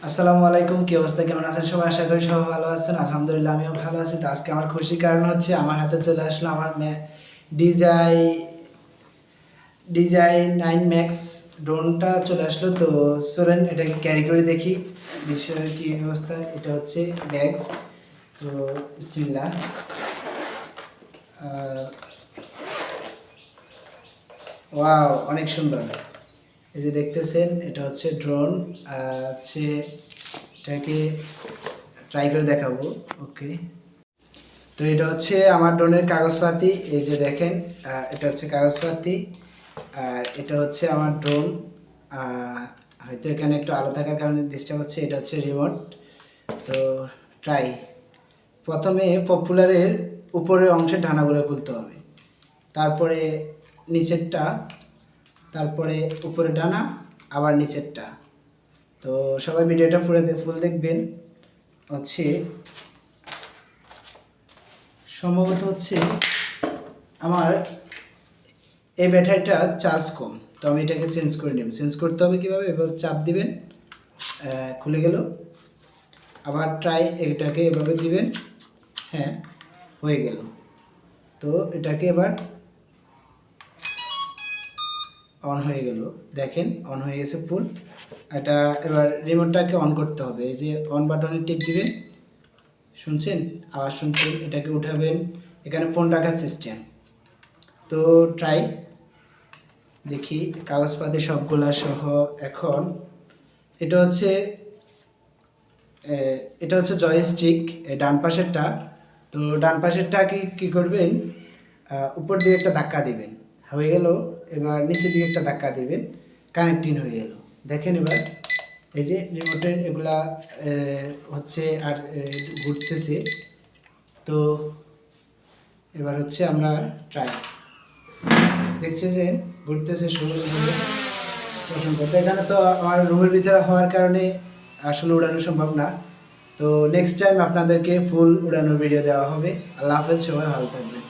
আসসালামু আলাইকুম, কি অবস্থা, কেমন আছেন সবাই? আশা করি সবাই ভালো আছেন। আলহামদুলিল্লাহ আমিও ভালো আছি। তো আজকে আমার খুশির কারণ হচ্ছে আমার হাতে চলে আসলো আমার ডিজাই ডিজাই 9 ম্যাক্স ড্রোনটা চলে আসলো। তো চলেন এটাকে ক্যারি করে দেখি বিষয়ের কী অবস্থা। এটা হচ্ছে ব্যাগ। তো বিসমিল্লাহ। ওয়াও, অনেক সুন্দর। এই যে দেখতেছেন এটা হচ্ছে ড্রোন। হচ্ছে এটাকে ট্রাই করে দেখাবো। ওকে, তো এটা হচ্ছে আমার ড্রোনের কাগজপাতি। এই যে দেখেন, এটা হচ্ছে কাগজপাতি আর এটা হচ্ছে আমার ড্রোন। হয়তো এখানে একটু আলো থাকার কারণে ডিস্টার্ব হচ্ছে। এটা হচ্ছে রিমোট। তো ট্রাই, প্রথমে পপুলারের উপরের অংশের ডানাগুলো খুলতে হবে, তারপরে নিচেরটা, তারপরে উপরে ডানা, আবার নিচেরটা। তো সবাই ভিডিওটা ফুল দেখবেন। হচ্ছে সম্ভবত হচ্ছে আমার এই ব্যাটারিটা চার্জ কম, তো আমি এটাকে চেঞ্জ করে নেব। চেঞ্জ করতে হবে কীভাবে? এবার চাপ দিবেন, খুলে গেল। আবার ট্রাই, এটাকে এভাবে দিবেন, হ্যাঁ হয়ে গেল। তো এটাকে এবার অন হয়ে গেল, দেখেন অন হয়ে গেছে ফুল। এটা এবার রিমোটটাকে অন করতে হবে। এই যে অন বাটনে টিপ দিবেন, শুনছেন আওয়াজ শুনছেন? এটাকে উঠাবেন, এখানে ফোন রাখার সিস্টেম। তো ট্রাই দেখি কাগজপাতি সবগুলা সহ। এখন এটা হচ্ছে জয়স্টিক, ডান পাশেরটা। তো ডান পাশেরটা কী করবেন, উপর দিকে একটা ধাক্কা দিবেন, হয়ে গেল। এবার নিচের দিকে একটা ধাক্কা দিবেন, কানেক্টিং হয়ে গেল। দেখেন এবার এই যে রিমোটের এগুলা হচ্ছে আর ঘুরতেছে। তো এবার হচ্ছে আমরা ট্রাই, দেখছি যে ঘুরতেছে সুন্দর পছন্দ। তো এখানে তো আমার রুমের ভিতরে হওয়ার কারণে আসলে উড়ানো সম্ভব না। তো নেক্সট টাইম আপনাদেরকে ফুল উড়ানোর ভিডিও দেওয়া হবে। আল্লাহ হাফেজ, সবাই ভালো থাকবেন।